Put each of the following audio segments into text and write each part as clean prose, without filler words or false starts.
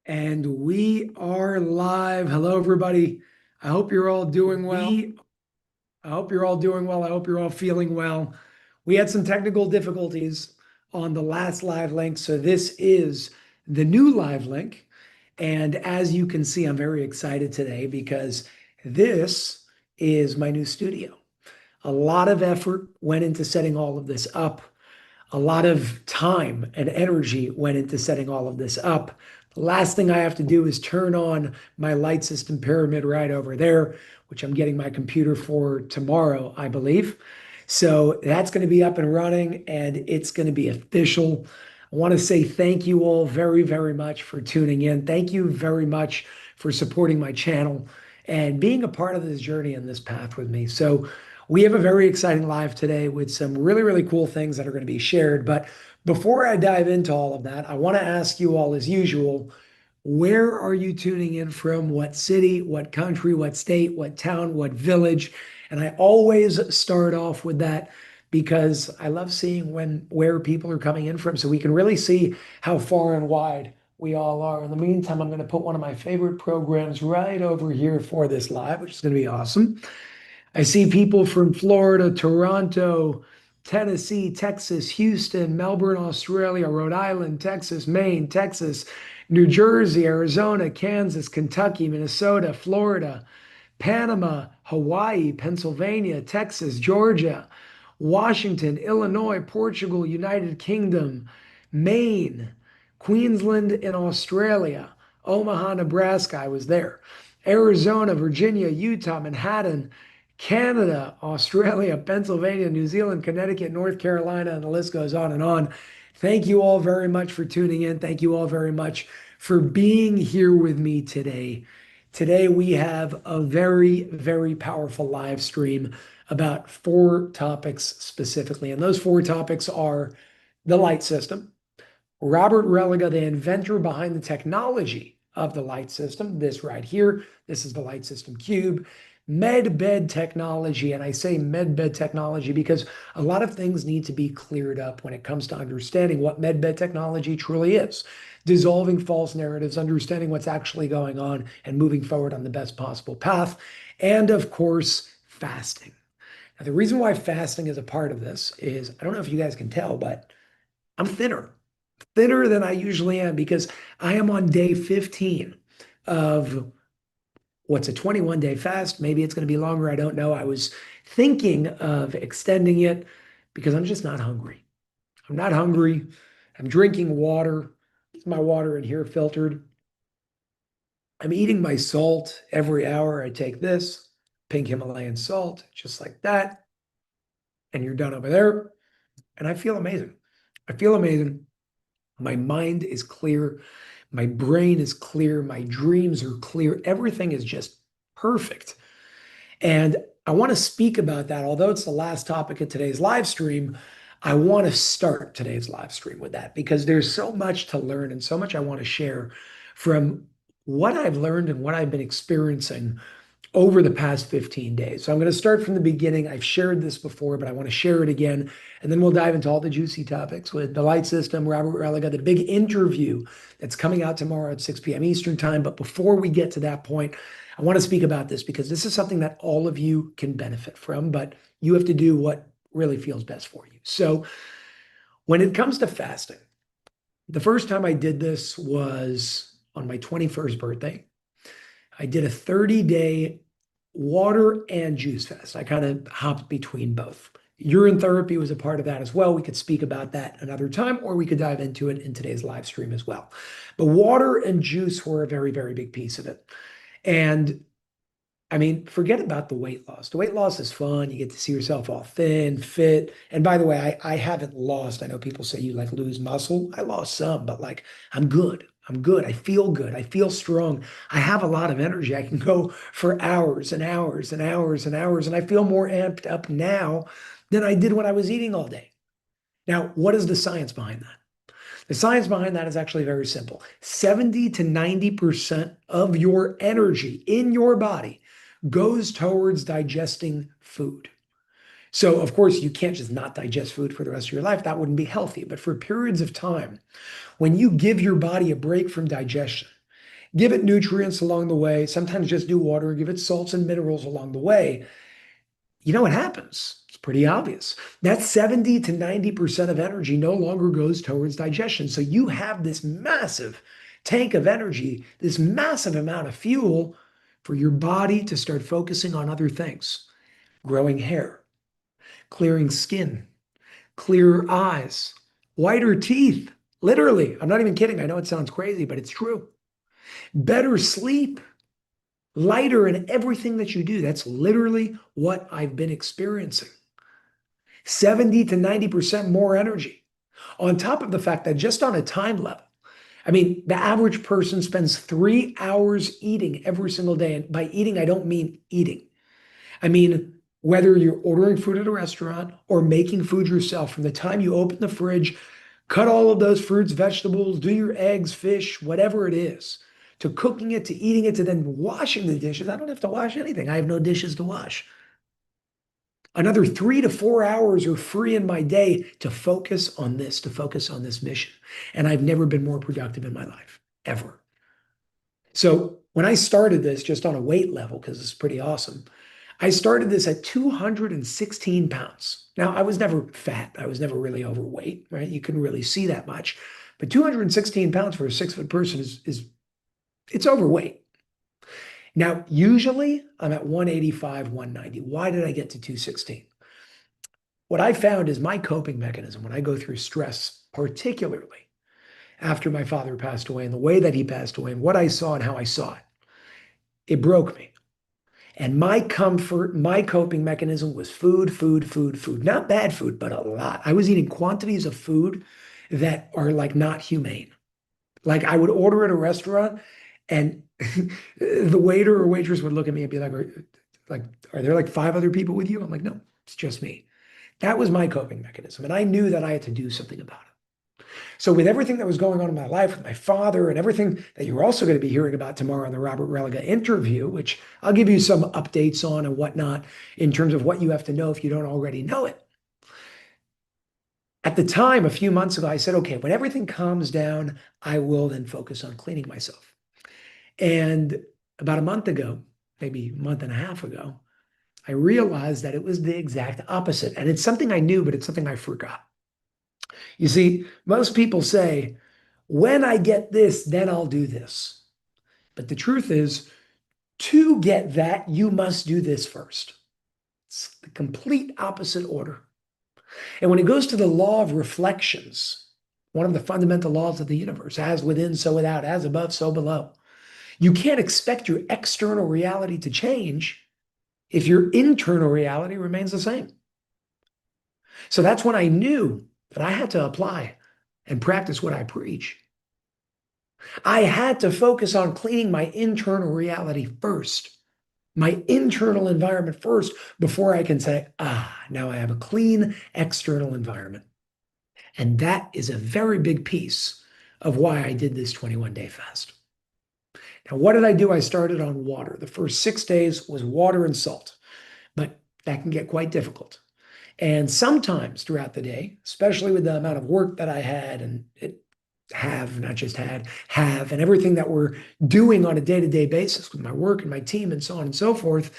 And we are live. Hello, everybody. I hope you're all doing well. I hope you're all doing well. I hope you're all feeling well. We had some technical difficulties on the last live link, so this is the new live link. And as you can see, I'm very excited today because this is my new studio. A lot of effort went into setting all of this up. A lot of time and energy went into setting all of this up. The last thing I have to do is turn on my light system pyramid right over there, which I'm getting my computer for tomorrow, I believe. So that's going to be up and running and it's going to be official. I want to say thank you all very, very much for tuning in. Thank you very much for supporting my channel and being a part of this journey and this path with me. So we have a very exciting live today with some really, really cool things that are going to be shared. But before I dive into all of that, I want to ask you all, as usual, where are you tuning in from? What city, what country, what state, what town, what village? And I always start off with that because I love seeing where people are coming in from so we can really see how far and wide we all are. In the meantime, I'm going to put one of my favorite programs right over here for this live, which is going to be awesome. I see people from Florida, Toronto, Tennessee, Texas, Houston, Melbourne, Australia, Rhode Island, Texas, Maine, Texas, New Jersey, Arizona, Kansas, Kentucky, Minnesota, Florida, Panama, Hawaii, Pennsylvania, Texas, Georgia, Washington, Illinois, Portugal, United Kingdom, Maine, Queensland in Australia, Omaha, Nebraska, I was there, Arizona, Virginia, Utah, Manhattan, Canada, Australia, Pennsylvania, New Zealand, Connecticut, North Carolina, and the list goes on and on. Thank you all very much for tuning in. Thank you all very much for being here with me today. Today, we have a very, very powerful live stream about four topics specifically. And those four topics are the light system, Robert Relega, the inventor behind the technology of the light system, this right here, this is the light system cube, medbed technology. And I say medbed technology because a lot of things need to be cleared up when it comes to understanding what medbed technology truly is, dissolving false narratives, understanding what's actually going on, and moving forward on the best possible path. And of course, fasting. Now, the reason why fasting is a part of this is I don't know if you guys can tell, but I'm thinner than I usually am because I am on day 15 of what's a 21-day fast. Maybe it's going to be longer. I don't know. I was thinking of extending it because I'm just not hungry. I'm not hungry. I'm drinking water. My water in here filtered. I'm eating my salt every hour. I take this pink Himalayan salt, just like that. And you're done over there. And I feel amazing. I feel amazing. My mind is clear. My brain is clear. My dreams are clear. Everything is just perfect. And I want to speak about that. Although it's the last topic of today's live stream, I want to start today's live stream with that because there's so much to learn and so much I want to share from what I've learned and what I've been experiencing over the past 15 days. So I'm going to start from the beginning. I've shared this before, but I want to share it again. And then we'll dive into all the juicy topics with the light system, Robert Relega, the big interview that's coming out tomorrow at 6 p.m. Eastern time. But before we get to that point, I want to speak about this because this is something that all of you can benefit from, but you have to do what really feels best for you. So when it comes to fasting, the first time I did this was on my 21st birthday. I did a 30-day water and juice fast. I kind of hopped between both. Urine therapy was a part of that as well. We could speak about that another time, or we could dive into it in today's live stream as well. But water and juice were a very, very big piece of it. And I mean, forget about the weight loss. The weight loss is fun. You get to see yourself all thin, fit. And by the way, I haven't lost. I know people say you like lose muscle. I lost some, but like I'm good. I'm good. I feel good. I feel strong. I have a lot of energy. I can go for hours and hours and hours and hours. And I feel more amped up now than I did when I was eating all day. Now, what is the science behind that? The science behind that is actually very simple. 70 to 90% of your energy in your body goes towards digesting food. So, of course, you can't just not digest food for the rest of your life. That wouldn't be healthy. But for periods of time, when you give your body a break from digestion, give it nutrients along the way, sometimes just do water, give it salts and minerals along the way, you know what happens? It's pretty obvious. That 70 to 90% of energy no longer goes towards digestion. So you have this massive tank of energy, this massive amount of fuel for your body to start focusing on other things: growing hair, clearing skin, clearer eyes, whiter teeth. Literally, I'm not even kidding. I know it sounds crazy, but it's true. Better sleep, lighter in everything that you do. That's literally what I've been experiencing. 70 to 90% more energy. On top of the fact that just on a time level, I mean, the average person spends 3 hours eating every single day. And by eating, I don't mean eating. I mean, whether you're ordering food at a restaurant or making food yourself, from the time you open the fridge, cut all of those fruits, vegetables, do your eggs, fish, whatever it is, to cooking it, to eating it, to then washing the dishes. I don't have to wash anything. I have no dishes to wash. Another 3 to 4 hours are free in my day to focus on this, to focus on this mission. And I've never been more productive in my life, ever. So when I started this just on a weight level, because it's pretty awesome, I started this at 216 pounds. Now, I was never fat. I was never really overweight, right? You couldn't really see that much. But 216 pounds for a 6 foot person is it's overweight. Now, usually I'm at 185, 190. Why did I get to 216? What I found is my coping mechanism when I go through stress, particularly after my father passed away and the way that he passed away and what I saw and how I saw it, it broke me. And my comfort, my coping mechanism was food, food, food, food. Not bad food, but a lot. I was eating quantities of food that are like not humane. Like I would order at a restaurant and the waiter or waitress would look at me and be like, are there like 5 other people with you? I'm like, no, it's just me. That was my coping mechanism. And I knew that I had to do something about it. So with everything that was going on in my life with my father and everything that you're also going to be hearing about tomorrow in the Robert Relega interview, which I'll give you some updates on and whatnot in terms of what you have to know if you don't already know it. At the time, a few months ago, I said, okay, when everything calms down, I will then focus on cleaning myself. And about a month ago, maybe a month and a half ago, I realized that it was the exact opposite. And it's something I knew, but it's something I forgot. You see, most people say, when I get this, then I'll do this. But the truth is, to get that, you must do this first. It's the complete opposite order. And when it goes to the law of reflections, one of the fundamental laws of the universe, as within, so without, as above, so below, you can't expect your external reality to change if your internal reality remains the same. So that's when I knew that I had to apply and practice what I preach. I had to focus on cleaning my internal reality first, my internal environment first, before I can say, now I have a clean external environment. And that is a very big piece of why I did this 21-day fast. Now, what did I do? I started on water. The first 6 days was water and salt, but that can get quite difficult. And sometimes throughout the day, especially with the amount of work that I had and not just have, and everything that we're doing on a day-to-day basis with my work and my team and so on and so forth,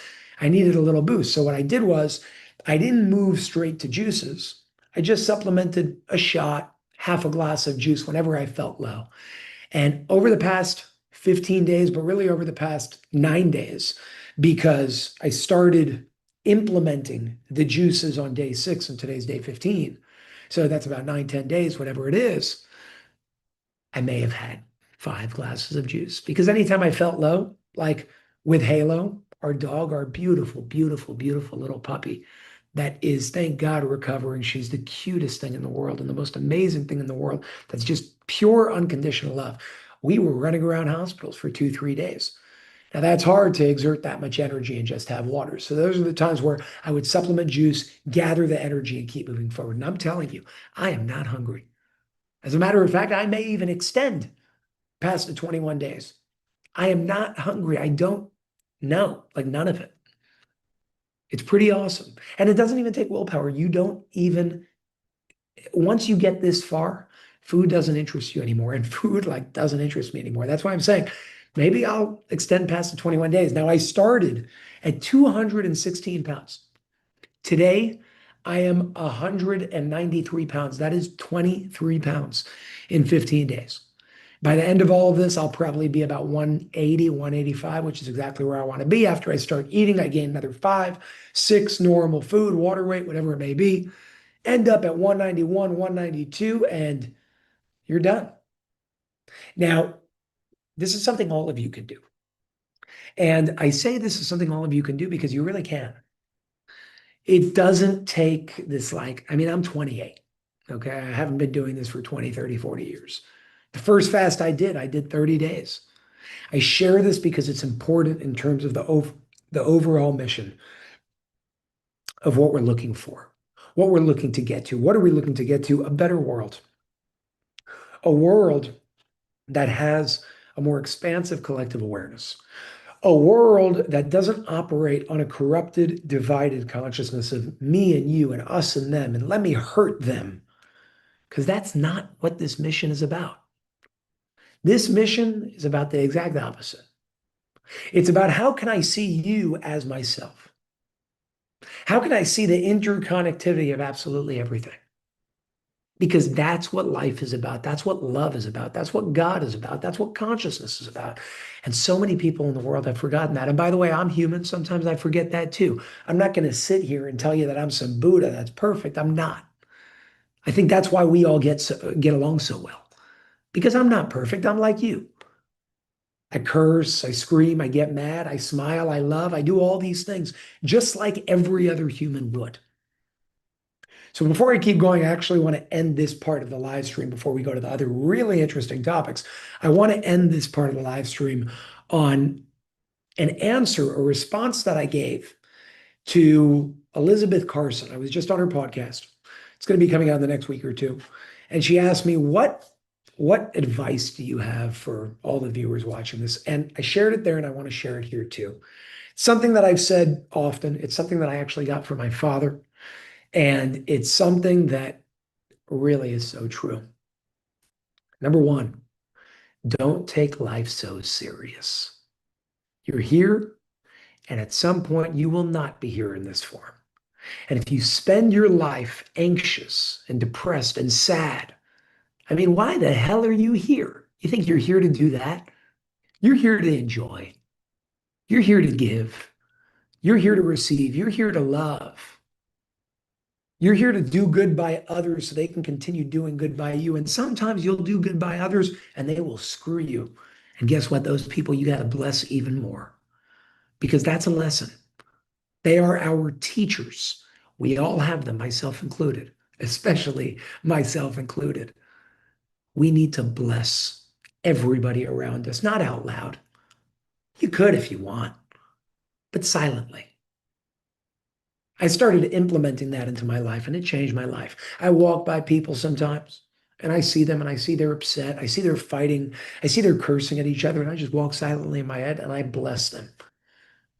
I needed a little boost. So what I did was I didn't move straight to juices. I just supplemented a shot, half a glass of juice whenever I felt low. And over the past 15 days, but really over the past 9 days, because I started implementing the juices on day 6 and today's day 15. So that's about 9, 10 days, whatever it is. I may have had 5 glasses of juice because anytime I felt low, like with Halo, our dog, our beautiful, beautiful, beautiful little puppy that is, thank God, recovering. She's the cutest thing in the world and the most amazing thing in the world. That's just pure unconditional love. We were running around hospitals for 2, 3 days. Now that's hard to exert that much energy and just have water. So those are the times where I would supplement juice, gather the energy and keep moving forward. And I'm telling you, I am not hungry. As a matter of fact, I may even extend past the 21 days. I am not hungry. I don't know, like none of it. It's pretty awesome. And it doesn't even take willpower. You don't even, once you get this far, food doesn't interest you anymore. And food like doesn't interest me anymore. That's why I'm saying Maybe I'll extend past the 21 days. Now, I started at 216 pounds. Today, I am 193 pounds. That is 23 pounds in 15 days. By the end of all of this, I'll probably be about 180, 185, which is exactly where I want to be. After I start eating, I gain another five, six normal food, water weight, whatever it may be. End up at 191, 192, and you're done. Now, this is something all of you can do. And I say this is something all of you can do because you really can. It doesn't take this like, I mean, I'm 28. Okay. I haven't been doing this for 20, 30, 40 years. The first fast I did 30 days. I share this because it's important in terms of the overall mission of what we're looking for, what we're looking to get to. What are we looking to get to? A better world, a world that has a more expansive collective awareness, a world that doesn't operate on a corrupted, divided consciousness of me and you and us and them, and let me hurt them, because that's not what this mission is about. This mission is about the exact opposite. It's about how can I see you as myself? How can I see the interconnectivity of absolutely everything? Because that's what life is about. That's what love is about. That's what God is about. That's what consciousness is about. And so many people in the world have forgotten that. And by the way, I'm human. Sometimes I forget that too. I'm not going to sit here and tell you that I'm some Buddha that's perfect. I'm not. I think that's why we all get along so well. Because I'm not perfect. I'm like you. I curse, I scream, I get mad, I smile, I love, I do all these things just like every other human would. So before I keep going, I actually want to end this part of the live stream before we go to the other really interesting topics. I want to end this part of the live stream on an answer, a response that I gave to Elizabeth Carson. I was just on her podcast. It's going to be coming out in the next week or two. And she asked me, what advice do you have for all the viewers watching this? And I shared it there and I want to share it here too. It's something that I've said often. It's something that I actually got from my father. And it's something that really is so true. Number one, don't take life so serious. You're here, and at some point you will not be here in this form. And if you spend your life anxious and depressed and sad, I mean, why the hell are you here? You think you're here to do that? You're here to enjoy. You're here to give. You're here to receive. You're here to love. You're here to do good by others so they can continue doing good by you. And sometimes you'll do good by others and they will screw you. And guess what? Those people you got to bless even more because that's a lesson. They are our teachers. We all have them, myself included, especially myself included. We need to bless everybody around us, not out loud. You could if you want, but silently. I started implementing that into my life and it changed my life. I walk by people sometimes and I see them and I see they're upset. I see they're fighting. I see they're cursing at each other and I just walk silently in my head and I bless them.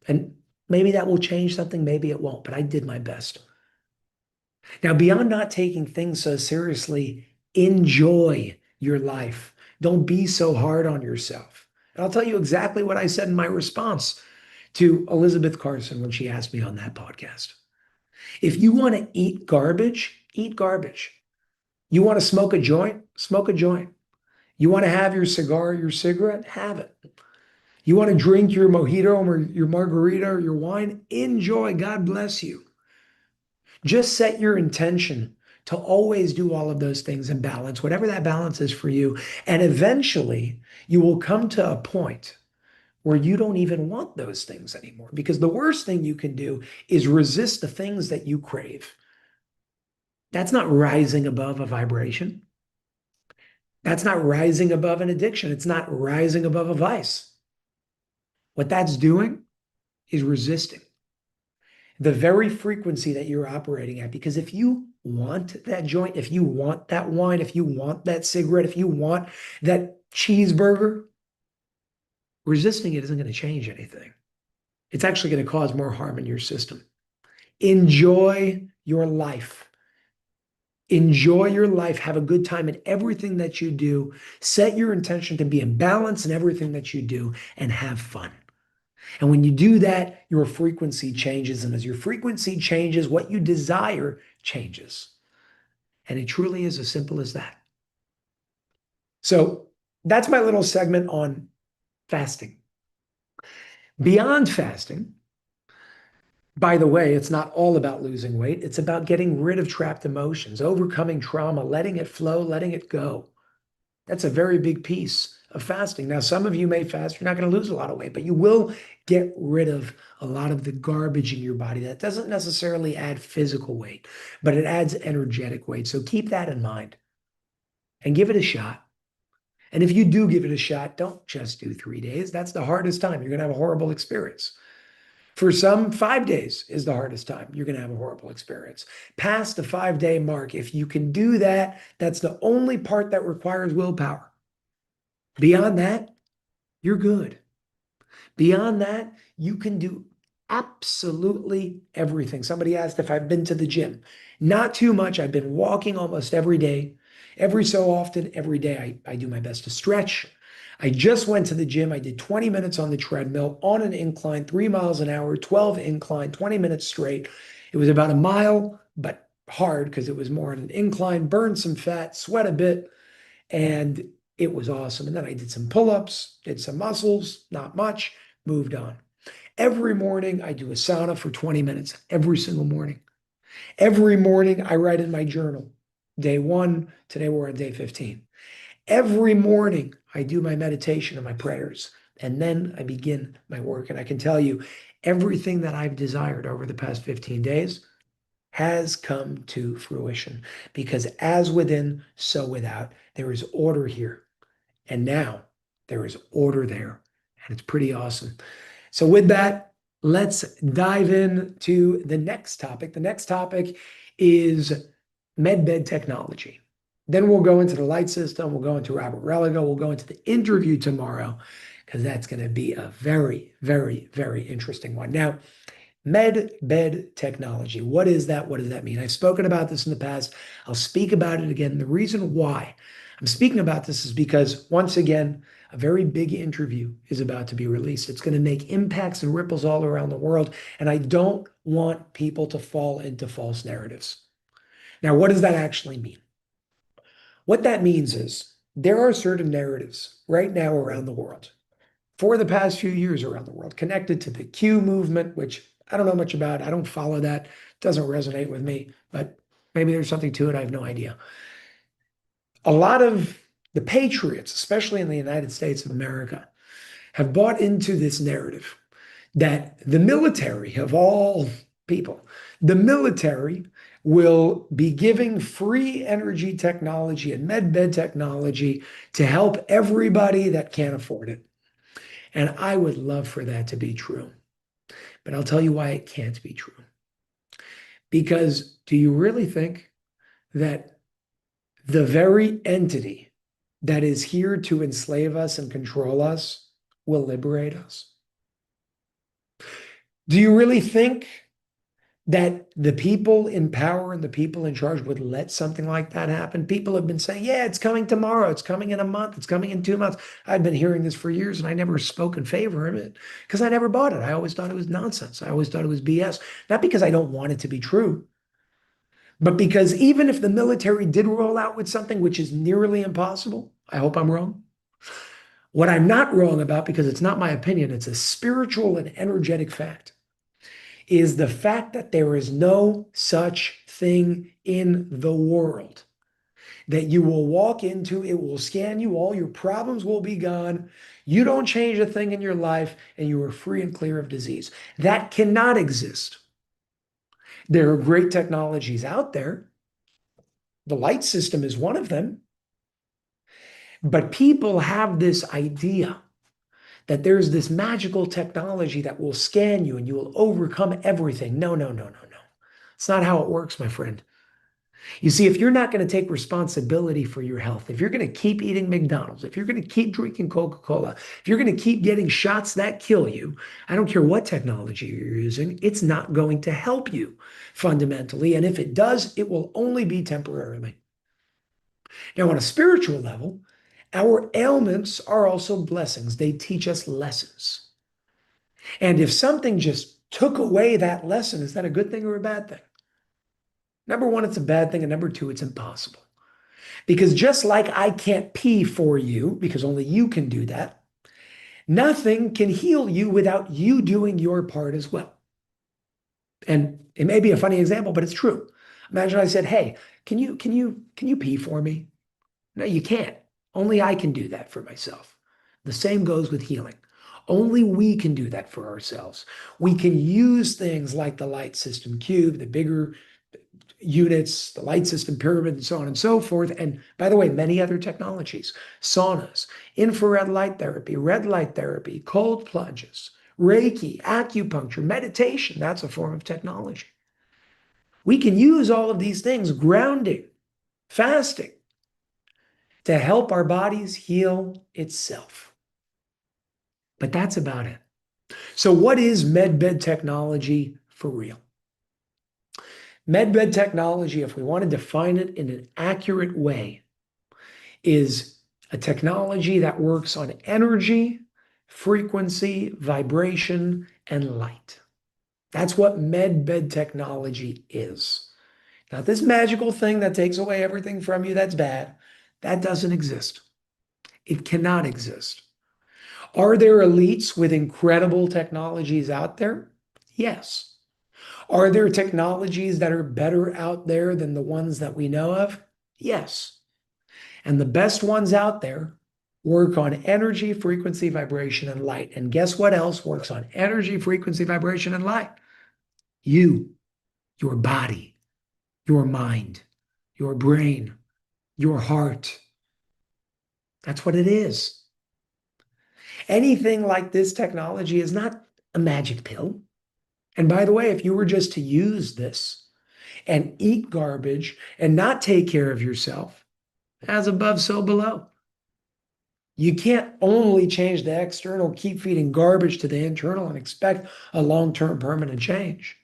And maybe that will change something, maybe it won't, but I did my best. Now, beyond not taking things so seriously, enjoy your life. Don't be so hard on yourself. And I'll tell you exactly what I said in my response to Elizabeth Carson when she asked me on that podcast. If you want to eat garbage, eat garbage. You want to smoke a joint, smoke a joint. You want to have your cigar, your cigarette, have it. You want to drink your mojito or your margarita or your wine, enjoy. God bless you. Just set your intention to always do all of those things in balance, whatever that balance is for you. And eventually you will come to a point where you don't even want those things anymore. Because the worst thing you can do is resist the things that you crave. That's not rising above a vibration. That's not rising above an addiction. It's not rising above a vice. What that's doing is resisting the very frequency that you're operating at. Because if you want that joint, if you want that wine, if you want that cigarette, if you want that cheeseburger, resisting it isn't going to change anything. It's actually going to cause more harm in your system. Enjoy your life. Enjoy your life, have a good time in everything that you do. Set your intention to be in balance in everything that you do and have fun. And when you do that, your frequency changes. And as your frequency changes, what you desire changes. And it truly is as simple as that. So that's my little segment on fasting. Beyond fasting, by the way, it's not all about losing weight. It's about getting rid of trapped emotions, overcoming trauma, letting it flow, letting it go. That's a very big piece of fasting. Now, some of you may fast, you're not going to lose a lot of weight, but you will get rid of a lot of the garbage in your body. That doesn't necessarily add physical weight, but it adds energetic weight. So keep that in mind and give it a shot. And if you do give it a shot, don't just do 3 days. That's the hardest time. You're going to have a horrible experience. For some, 5 days is the hardest time. You're going to have a horrible experience. Past the 5 day mark, if you can do that, that's the only part that requires willpower. Beyond that, you're good. Beyond that, you can do absolutely everything. Somebody asked if I've been to the gym. Not too much. I've been walking almost every day. Every so often, every day, I do my best to stretch. I just went to the gym. I did 20 minutes on the treadmill on an incline, 3 miles an hour, 12 incline, 20 minutes straight. It was about a mile, but hard because it was more on an incline, burned some fat, sweat a bit, and it was awesome. And then I did some pull-ups, did some muscles, not much, moved on. Every morning, I do a sauna for 20 minutes, every single morning. Every morning, I write in my journal. Day one, today we're on day 15. Every morning, I do my meditation and my prayers, and then I begin my work. And I can tell you, everything that I've desired over the past 15 days has come to fruition because as within, so without, there is order here. And now there is order there. And it's pretty awesome. So, with that, let's dive into the next topic. The next topic is medbed technology. Then we'll go into the light system. We'll go into Robert Relega. We'll go into the interview tomorrow because that's going to be a very, very, very interesting one. Now, medbed technology. What is that? What does that mean? I've spoken about this in the past. I'll speak about it again. The reason why I'm speaking about this is because, once again, a very big interview is about to be released. It's going to make impacts and ripples all around the world. And I don't want people to fall into false narratives. Now, what does that actually mean? What that means is there are certain narratives right now around the world, for the past few years around the world, connected to the Q movement, which I don't know much about. I don't follow that. It doesn't resonate with me, but maybe there's something to it. I have no idea. A lot of the patriots, especially in the United States of America, have bought into this narrative that the military, of all people, the military will be giving free energy technology and medbed technology to help everybody that can't afford it. And I would love for that to be true. But I'll tell you why it can't be true. Because do you really think that the very entity that is here to enslave us and control us will liberate us? Do you really think that the people in power and the people in charge would let something like that happen? People have been saying, yeah, it's coming tomorrow. It's coming in a month. It's coming in 2 months. I've been hearing this for years and I never spoke in favor of it because I never bought it. I always thought it was nonsense. I always thought it was BS. Not because I don't want it to be true, but because even if the military did roll out with something which is nearly impossible, I hope I'm wrong. What I'm not wrong about, because it's not my opinion, it's a spiritual and energetic fact, is the fact that there is no such thing in the world that you will walk into, it will scan you, all your problems will be gone, you don't change a thing in your life, and you are free and clear of disease. That cannot exist. There are great technologies out there. The light system is one of them. But people have this idea that there's this magical technology that will scan you and you will overcome everything. No, no, no, no, no. It's not how it works, my friend. You see, if you're not going to take responsibility for your health, if you're going to keep eating McDonald's, if you're going to keep drinking Coca-Cola, if you're going to keep getting shots that kill you, I don't care what technology you're using, it's not going to help you fundamentally. And if it does, it will only be temporarily. Now, on a spiritual level, our ailments are also blessings. They teach us lessons. And if something just took away that lesson, is that a good thing or a bad thing? Number one, it's a bad thing. And number two, it's impossible. Because just like I can't pee for you, because only you can do that, nothing can heal you without you doing your part as well. And it may be a funny example, but it's true. Imagine I said, "Hey, can you pee for me?" No, you can't. Only I can do that for myself. The same goes with healing. Only we can do that for ourselves. We can use things like the light system cube, the bigger units, the light system pyramid, and so on and so forth. And by the way, many other technologies, saunas, infrared light therapy, red light therapy, cold plunges, Reiki, acupuncture, meditation. That's a form of technology. We can use all of these things, grounding, fasting, to help our bodies heal itself. But that's about it. So, what is medbed technology for real? Medbed technology, if we want to define it in an accurate way, is a technology that works on energy, frequency, vibration, and light. That's what medbed technology is. Now, this magical thing that takes away everything from you that's bad, that doesn't exist. It cannot exist. Are there elites with incredible technologies out there? Yes. Are there technologies that are better out there than the ones that we know of? Yes. And the best ones out there work on energy, frequency, vibration, and light. And guess what else works on energy, frequency, vibration, and light? You, your body, your mind, your brain, your heart. That's what it is. Anything like this technology is not a magic pill. And by the way, if you were just to use this and eat garbage and not take care of yourself, as above, so below. You can't only change the external, keep feeding garbage to the internal and expect a long-term permanent change.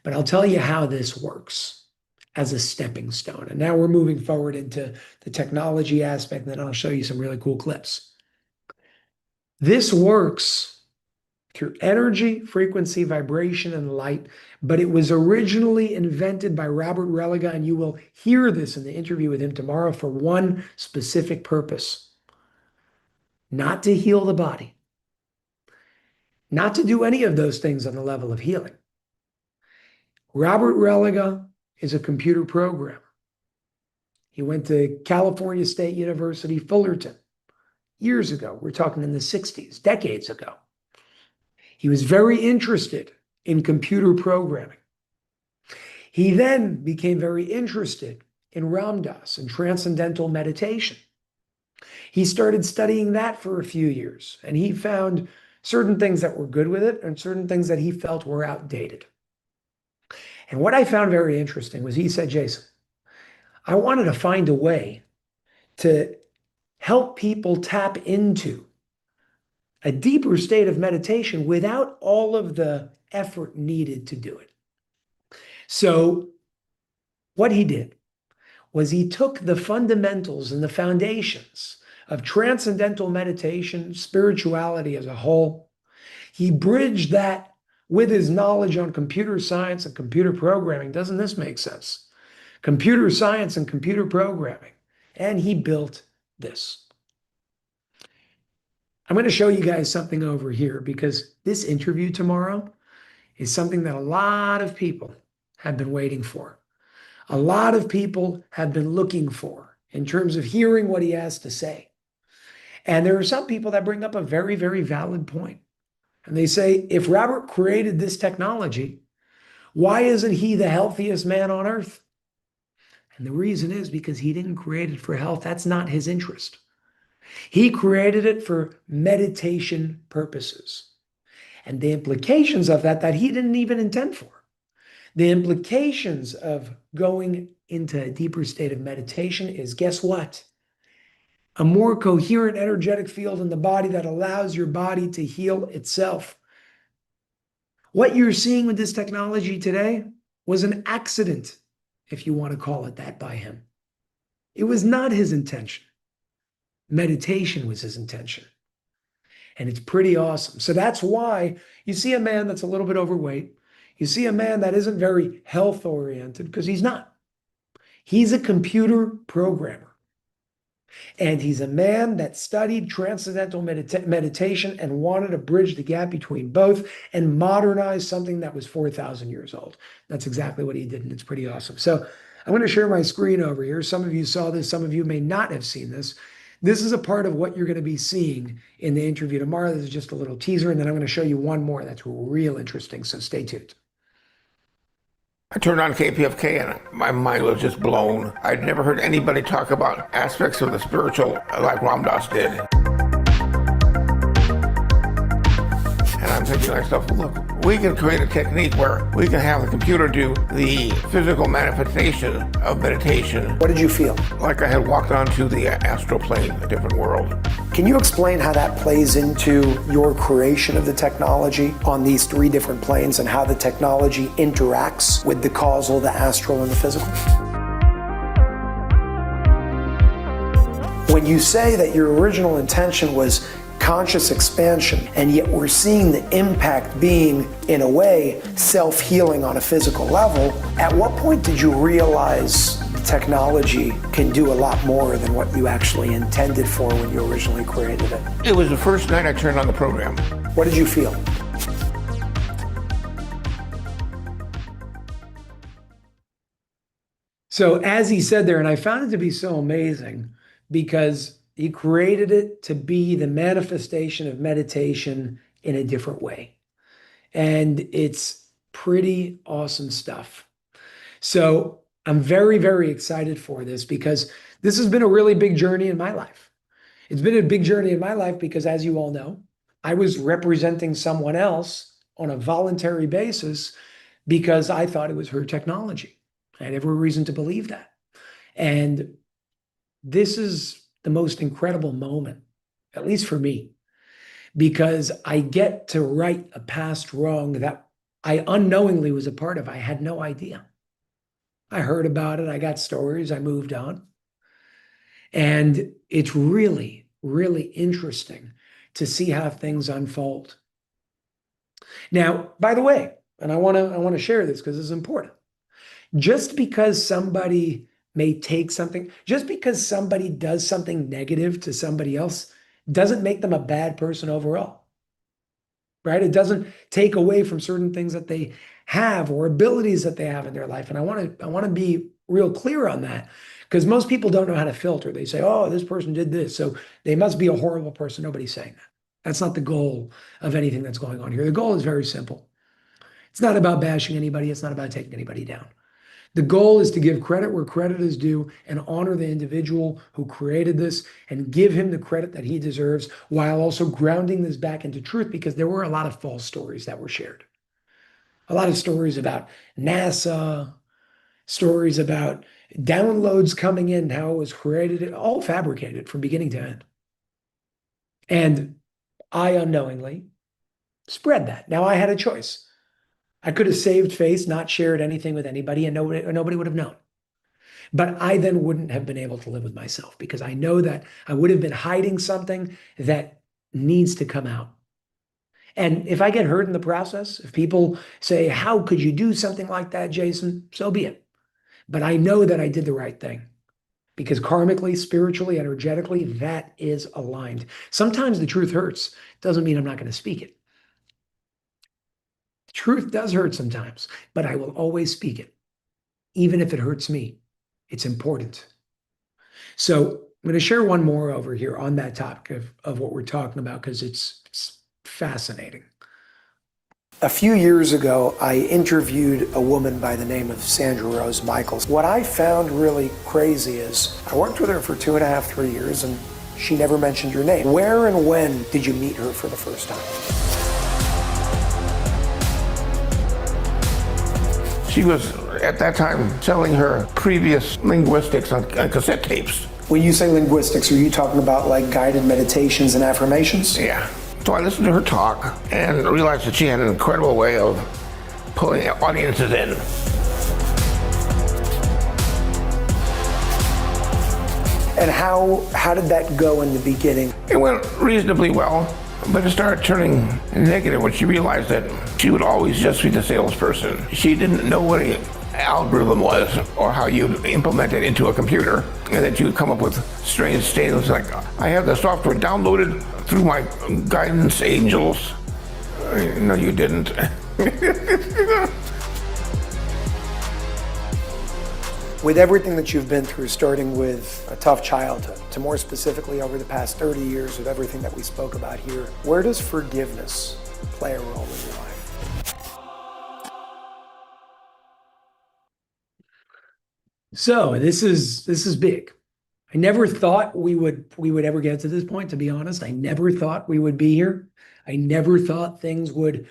But I'll tell you how this works as a stepping stone. And now we're moving forward into the technology aspect, and then I'll show you some really cool clips. This works through energy, frequency, vibration, and light, but it was originally invented by Robert Relega, and you will hear this in the interview with him tomorrow for one specific purpose: not to heal the body, not to do any of those things on the level of healing. Robert Relega is a computer programmer. He went to California State University, Fullerton, years ago. We're talking in the 60s, decades ago. He was very interested in computer programming. He then became very interested in Ram Dass and transcendental meditation. He started studying that for a few years, and he found certain things that were good with it and certain things that he felt were outdated. And what I found very interesting was he said, "Jason, I wanted to find a way to help people tap into a deeper state of meditation without all of the effort needed to do it." So what he did was he took the fundamentals and the foundations of transcendental meditation, spirituality as a whole. He bridged that with his knowledge on computer science and computer programming. Doesn't this make sense? Computer science and computer programming. And he built this. I'm going to show you guys something over here because this interview tomorrow is something that a lot of people have been waiting for. A lot of people have been looking for in terms of hearing what he has to say. And there are some people that bring up a very, very valid point. And they say, if Robert created this technology, why isn't he the healthiest man on earth? And the reason is because he didn't create it for health. That's not his interest. He created it for meditation purposes. And the implications of that he didn't even intend for. The implications of going into a deeper state of meditation is, guess what? A more coherent energetic field in the body that allows your body to heal itself. What you're seeing with this technology today was an accident, if you want to call it that, by him. It was not his intention. Meditation was his intention. And it's pretty awesome. So that's why you see a man that's a little bit overweight. You see a man that isn't very health oriented, because he's not. He's a computer programmer. And he's a man that studied transcendental meditation and wanted to bridge the gap between both and modernize something that was 4,000 years old. That's exactly what he did, and it's pretty awesome. So I'm going to share my screen over here. Some of you saw this, some of you may not have seen this. This is a part of what you're going to be seeing in the interview tomorrow. This is just a little teaser, and then I'm going to show you one more that's real interesting, so stay tuned. I turned on KPFK and my mind was just blown. I'd never heard anybody talk about aspects of the spiritual like Ram Dass did. And I'm thinking to myself, look, we can create a technique where we can have the computer do the physical manifestation of meditation. What did you feel? Like I had walked onto the astral plane, a different world. Can you explain how that plays into your creation of the technology on these three different planes and how the technology interacts with the causal, the astral, and the physical? When you say that your original intention was conscious expansion, and yet we're seeing the impact being, in a way, self-healing on a physical level, at what point did you realize technology can do a lot more than what you actually intended for when you originally created it? It was the first night I turned on the program. What did you feel? So as he said there, and I found it to be so amazing because he created it to be the manifestation of meditation in a different way. And it's pretty awesome stuff. So I'm very, very excited for this because this has been a really big journey in my life. It's been a big journey in my life because, as you all know, I was representing someone else on a voluntary basis because I thought it was her technology. I had every reason to believe that. And this is the most incredible moment, at least for me, because I get to right a past wrong that I unknowingly was a part of. I had no idea. I heard about it. I got stories. I moved on. And it's really, really interesting to see how things unfold. Now, by the way, and I want to share this because it's important. Just because somebody may take something, just because somebody does something negative to somebody else, doesn't make them a bad person overall, right? It doesn't take away from certain things that they have or abilities that they have in their life. And I want to be real clear on that because most people don't know how to filter. They say, oh, this person did this, so they must be a horrible person. Nobody's saying that. That's not the goal of anything that's going on here. The goal is very simple. It's not about bashing anybody. It's not about taking anybody down. The goal is to give credit where credit is due and honor the individual who created this and give him the credit that he deserves while also grounding this back into truth, because there were a lot of false stories that were shared. A lot of stories about NASA, stories about downloads coming in, how it was created, all fabricated from beginning to end. And I unknowingly spread that. Now I had a choice. I could have saved face, not shared anything with anybody, and nobody would have known. But I then wouldn't have been able to live with myself because I know that I would have been hiding something that needs to come out. And if I get hurt in the process, if people say, how could you do something like that, Jason? So be it. But I know that I did the right thing because karmically, spiritually, energetically, that is aligned. Sometimes the truth hurts. Doesn't mean I'm not going to speak it. Truth does hurt sometimes, but I will always speak it, even if it hurts me. It's important. So I'm going to share one more over here on that topic of what we're talking about because it's fascinating. A few years ago, I interviewed a woman by the name of Sandra Rose Michaels. What I found really crazy is I worked with her for 2.5, 3 years, and she never mentioned your name. Where and when did you meet her for the first time? She was, at that time, selling her previous linguistics on cassette tapes. When you say linguistics, are you talking about like guided meditations and affirmations? Yeah. So I listened to her talk and realized that she had an incredible way of pulling audiences in. And how did that go in the beginning? It went reasonably well, but it started turning negative when she realized that she would always just be the salesperson. She didn't know what an algorithm was or how you implement it into a computer, and that you would come up with strange statements like, I have the software downloaded through my guidance angels. No, you didn't. With everything that you've been through, starting with a tough childhood, to more specifically over the past 30 years with everything that we spoke about here, where does forgiveness play a role in your life? So this is big. I never thought we would ever get to this point, to be honest. I never thought we would be here. I never thought things would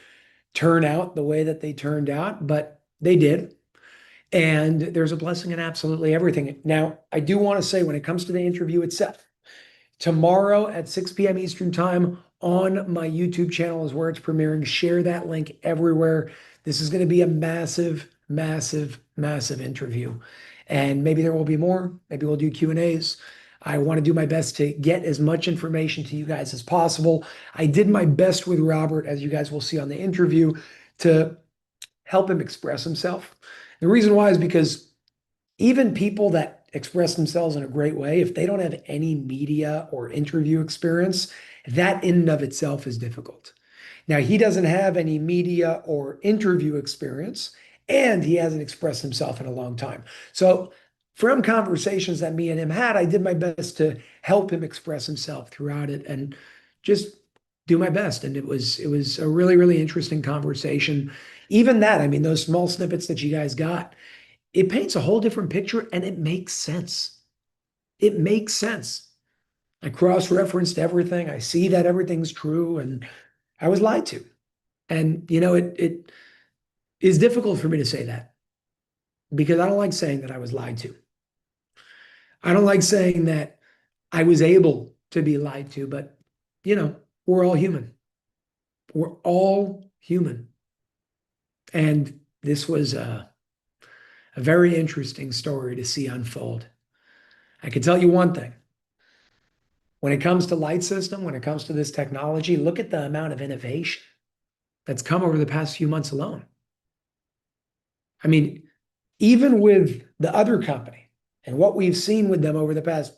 turn out the way that they turned out, but they did. And there's a blessing in absolutely everything. Now, I do want to say when it comes to the interview itself, tomorrow at 6 p.m. Eastern time on my YouTube channel is where it's premiering. Share that link everywhere. This is going to be a massive, massive, massive interview. And maybe there will be more. Maybe we'll do Q&As. I want to do my best to get as much information to you guys as possible. I did my best with Robert, as you guys will see on the interview, to help him express himself. The reason why is because even people that express themselves in a great way, if they don't have any media or interview experience, that in and of itself is difficult. Now, he doesn't have any media or interview experience, and he hasn't expressed himself in a long time. So from conversations that me and him had, I did my best to help him express himself throughout it and just do my best. And it was a really, really interesting conversation. Even that, I mean, those small snippets that you guys got, it paints a whole different picture and it makes sense. It makes sense. I cross-referenced everything. I see that everything's true and I was lied to. And, you know, it is difficult for me to say that because I don't like saying that I was lied to. I don't like saying that I was able to be lied to, but, you know, we're all human. We're all human. And this was a very interesting story to see unfold. I can tell you one thing. When it comes to light system, when it comes to this technology, look at the amount of innovation that's come over the past few months alone. I mean, even with the other company and what we've seen with them over the past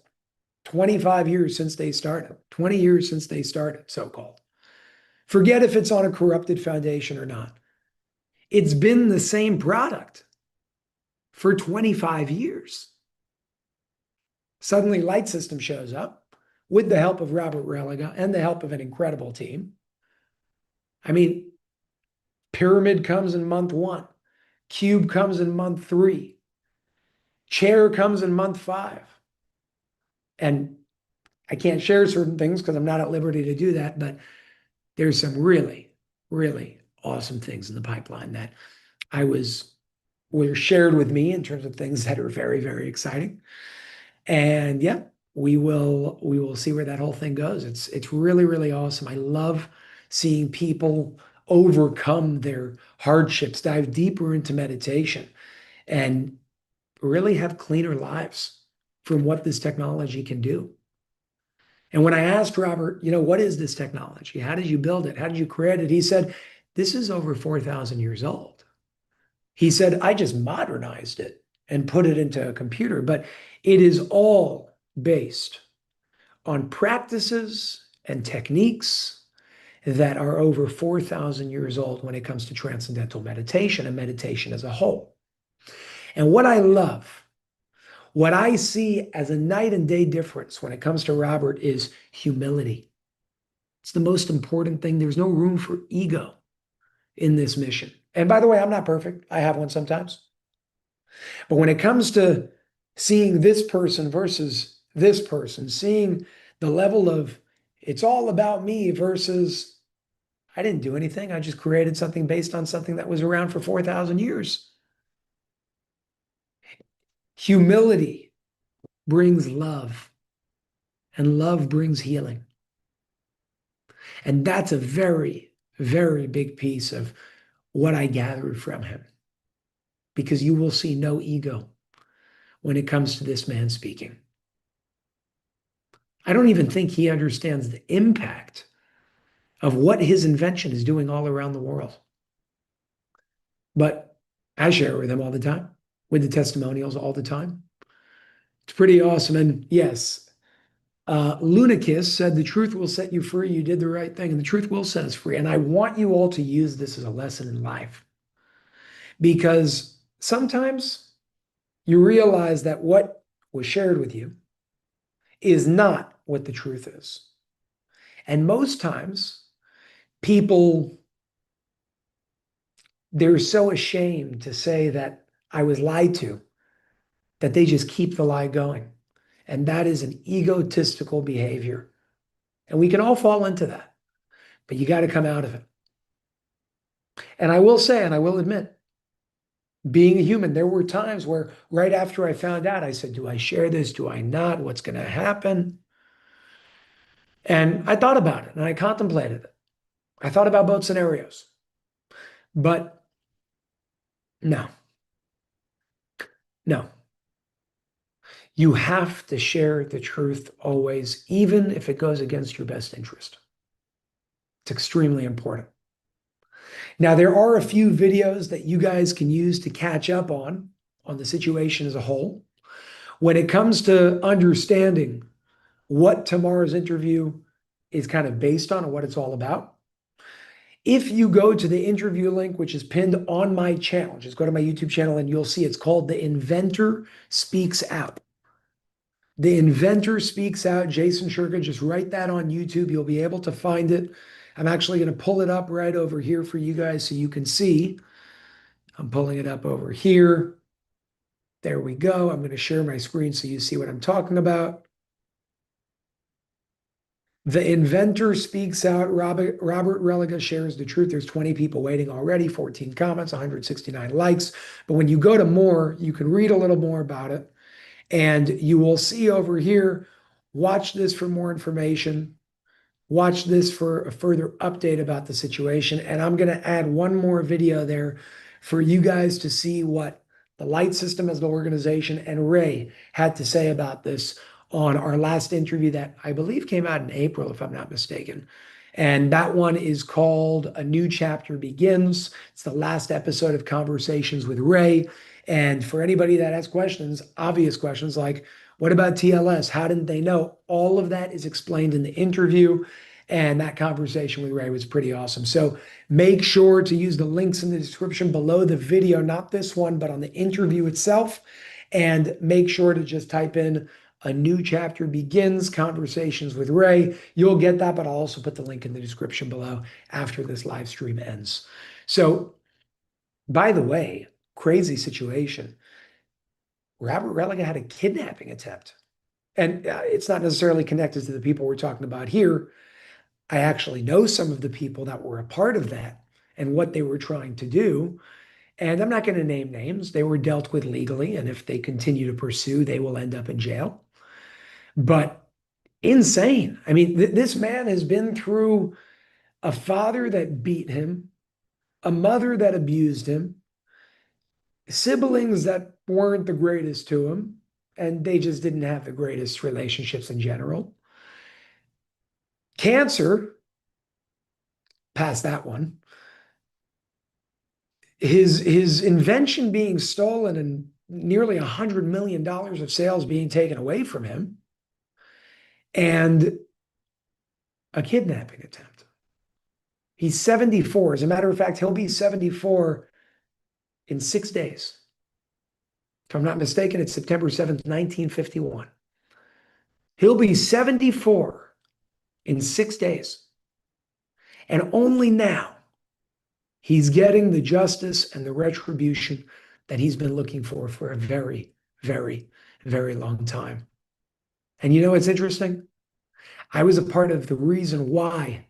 25 years since they started, 20 years since they started, so-called. Forget if it's on a corrupted foundation or not. It's been the same product for 25 years. Suddenly, Light System shows up with the help of Robert Relega and the help of an incredible team. I mean, Pyramid comes in month 1. Cube comes in month 3. Chair comes in month 5. And I can't share certain things because I'm not at liberty to do that, but there's some really, really awesome things in the pipeline that were shared with me in terms of things that are very, very exciting. And yeah, we will see where that whole thing goes. It's really, really awesome. I love seeing people overcome their hardships, dive deeper into meditation, and really have cleaner lives from what this technology can do. And when I asked Robert, you know, what is this technology? How did you build it? How did you create it? He said, this is over 4,000 years old. He said, I just modernized it and put it into a computer, but it is all based on practices and techniques that are over 4,000 years old when it comes to transcendental meditation and meditation as a whole. And what I love, what I see as a night and day difference when it comes to Robert is humility. It's the most important thing. There's no room for ego in this mission. And by the way, I'm not perfect. I have one sometimes. But when it comes to seeing this person versus this person, seeing the level of it's all about me versus I didn't do anything. I just created something based on something that was around for 4,000 years. Humility brings love, and love brings healing. And that's a very, very big piece of what I gathered from him, because you will see no ego when it comes to this man speaking. I don't even think he understands the impact of what his invention is doing all around the world. But I share with him all the time, with the testimonials all the time. It's pretty awesome. And yes, Lunakiss said, the truth will set you free. You did the right thing, and the truth will set us free. And I want you all to use this as a lesson in life, because sometimes you realize that what was shared with you is not what the truth is. And most times, people, they're so ashamed to say that I was lied to, that they just keep the lie going. And that is an egotistical behavior. And we can all fall into that, but you got to come out of it. And I will say, and I will admit, being a human, there were times where right after I found out, I said, do I share this? Do I not? What's going to happen? And I thought about it and I contemplated it. I thought about both scenarios. But no, no. You have to share the truth always, even if it goes against your best interest. It's extremely important. Now, there are a few videos that you guys can use to catch up on the situation as a whole. When it comes to understanding what tomorrow's interview is kind of based on and what it's all about, if you go to the interview link, which is pinned on my channel, just go to my YouTube channel and you'll see it's called The Inventor Speaks Out. The Inventor Speaks Out, Jason Shurka, just write that on YouTube. You'll be able to find it. I'm actually going to pull it up right over here for you guys so you can see. I'm pulling it up over here. There we go. I'm going to share my screen so you see what I'm talking about. The Inventor Speaks Out. Robert Relega shares the truth. There's 20 people waiting already, 14 comments, 169 likes. But when you go to more, you can read a little more about it. And you will see over here, watch this for more information. Watch this for a further update about the situation. And I'm going to add one more video there for you guys to see what the Light System as an organization and Ray had to say about this on our last interview that I believe came out in April, if I'm not mistaken. And that one is called A New Chapter Begins. It's the last episode of Conversations with Ray. And for anybody that has questions, obvious questions like, what about TLS? How didn't they know? All of that is explained in the interview. And that conversation with Ray was pretty awesome. So make sure to use the links in the description below the video, not this one, but on the interview itself. And make sure to just type in A New Chapter Begins, Conversations with Ray. You'll get that, but I'll also put the link in the description below after this live stream ends. So, by the way, crazy situation. Robert Relega had a kidnapping attempt. And it's not necessarily connected to the people we're talking about here. I actually know some of the people that were a part of that and what they were trying to do. And I'm not going to name names. They were dealt with legally. And if they continue to pursue, they will end up in jail. But insane. I mean, this man has been through a father that beat him, a mother that abused him, siblings that weren't the greatest to him, and they just didn't have the greatest relationships in general. Cancer, past that one. His invention being stolen and nearly $100 million of sales being taken away from him, and a kidnapping attempt. He's 74. As a matter of fact, he'll be 74 in 6 days. If I'm not mistaken, it's September 7th, 1951. He'll be 74 in 6 days. And only now he's getting the justice and the retribution that he's been looking for a very, very, very long time. And you know what's interesting? I was a part of the reason why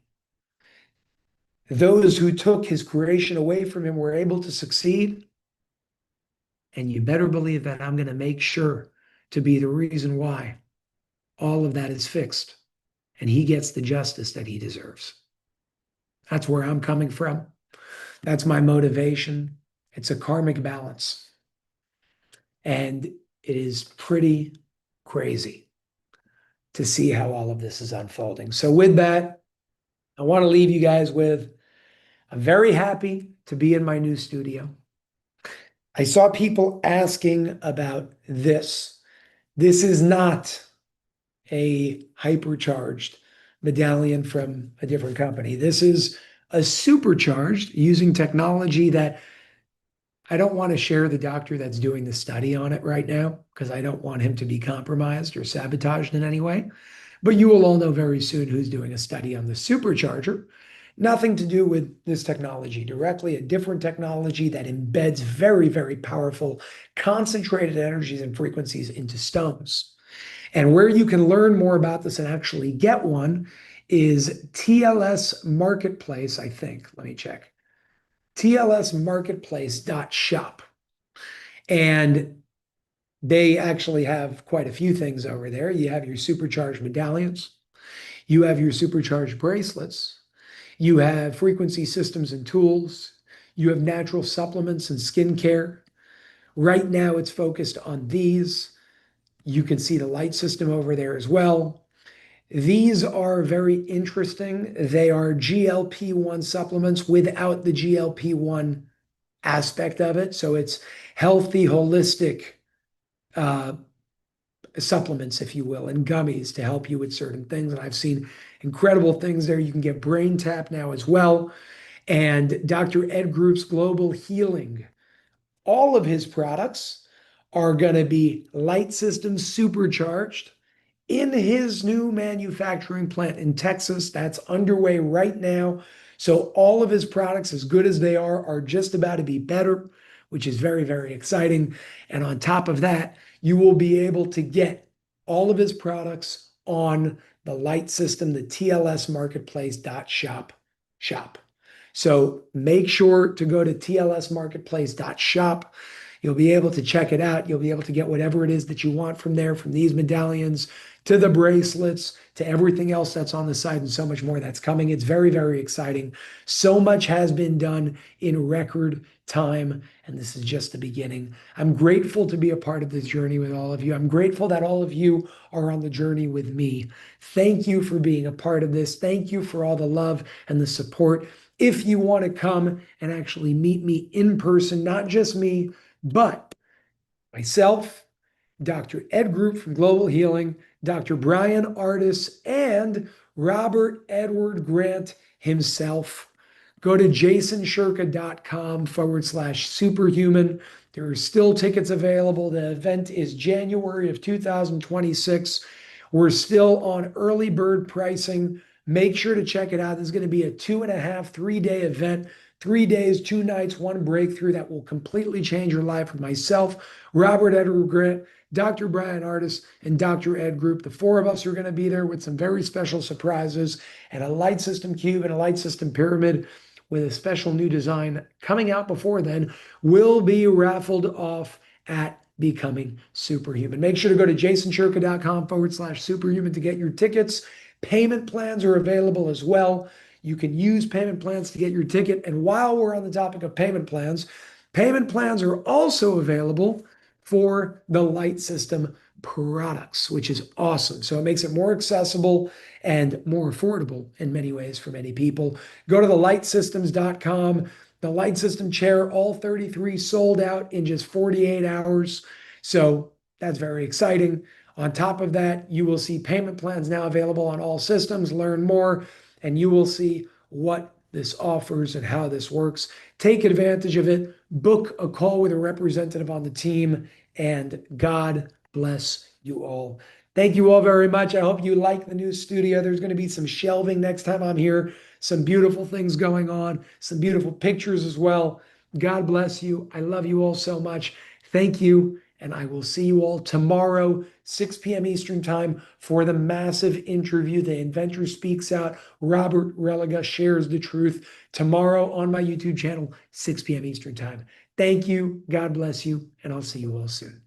those who took his creation away from him were able to succeed. And you better believe that I'm going to make sure to be the reason why all of that is fixed and he gets the justice that he deserves. That's where I'm coming from. That's my motivation. It's a karmic balance. And it is pretty crazy to see how all of this is unfolding. So, with that, I want to leave you guys with I'm very happy to be in my new studio. I saw people asking about this. This is not a hypercharged medallion from a different company. This is a supercharged using technology that I don't want to share the doctor that's doing the study on it right now because I don't want him to be compromised or sabotaged in any way. But you will all know very soon who's doing a study on the supercharger. Nothing to do with this technology directly, a different technology that embeds very, very powerful concentrated energies and frequencies into stones. And where you can learn more about this and actually get one is TLS Marketplace, I think. Let me check. TLSmarketplace.shop. And they actually have quite a few things over there. You have your supercharged medallions, you have your supercharged bracelets, you have frequency systems and tools, you have natural supplements and skincare. Right now, it's focused on these. You can see the light system over there as well. These are very interesting. They are GLP-1 supplements without the GLP-1 aspect of it. So it's healthy, holistic supplements, if you will, and gummies to help you with certain things. And I've seen incredible things there. You can get Brain Tap now as well. And Dr. Ed Group's Global Healing. All of his products are going to be light systems supercharged in his new manufacturing plant in Texas. That's underway right now. So all of his products, as good as they are just about to be better, which is very, very exciting. And on top of that, you will be able to get all of his products on the light system, the TLS Marketplace.shop. So make sure to go to TLSmarketplace.shop. You'll be able to check it out. You'll be able to get whatever it is that you want from there, from these medallions to the bracelets to everything else that's on the site and so much more that's coming. It's very, very exciting. So much has been done in record time, and this is just the beginning. I'm grateful to be a part of this journey with all of you. I'm grateful that all of you are on the journey with me. Thank you for being a part of this. Thank you for all the love and the support. If you want to come and actually meet me in person, not just me, but myself, Dr. Ed Group from Global Healing, Dr. Brian Artis, and Robert Edward Grant himself. Go to jasonshirka.com/superhuman. There are still tickets available. The event is January of 2026. We're still on early bird pricing. Make sure to check it out. This is going to be a 2.5, 3-day event. 3 days, 2 nights, 1 breakthrough that will completely change your life with myself, Robert Edward Grant, Dr. Brian Artis, and Dr. Ed Group. The 4 of us are going to be there with some very special surprises and a light system cube and a light system pyramid with a special new design coming out before then will be raffled off at Becoming Superhuman. Make sure to go to jasonshirka.com/superhuman to get your tickets. Payment plans are available as well. You can use payment plans to get your ticket. And while we're on the topic of payment plans are also available for the light system products, which is awesome. So it makes it more accessible and more affordable in many ways for many people. Go to thelightsystems.com. The light system chair, all 33 sold out in just 48 hours. So that's very exciting. On top of that, you will see payment plans now available on all systems. Learn more, and you will see what this offers and how this works. Take advantage of it. Book a call with a representative on the team, and God bless you all. Thank you all very much. I hope you like the new studio. There's going to be some shelving next time I'm here, some beautiful things going on, some beautiful pictures as well. God bless you. I love you all so much. Thank you. And I will see you all tomorrow, 6 p.m. Eastern time, for the massive interview. The inventor speaks out. Robert Relega shares the truth tomorrow on my YouTube channel, 6 p.m. Eastern time. Thank you. God bless you. And I'll see you all soon.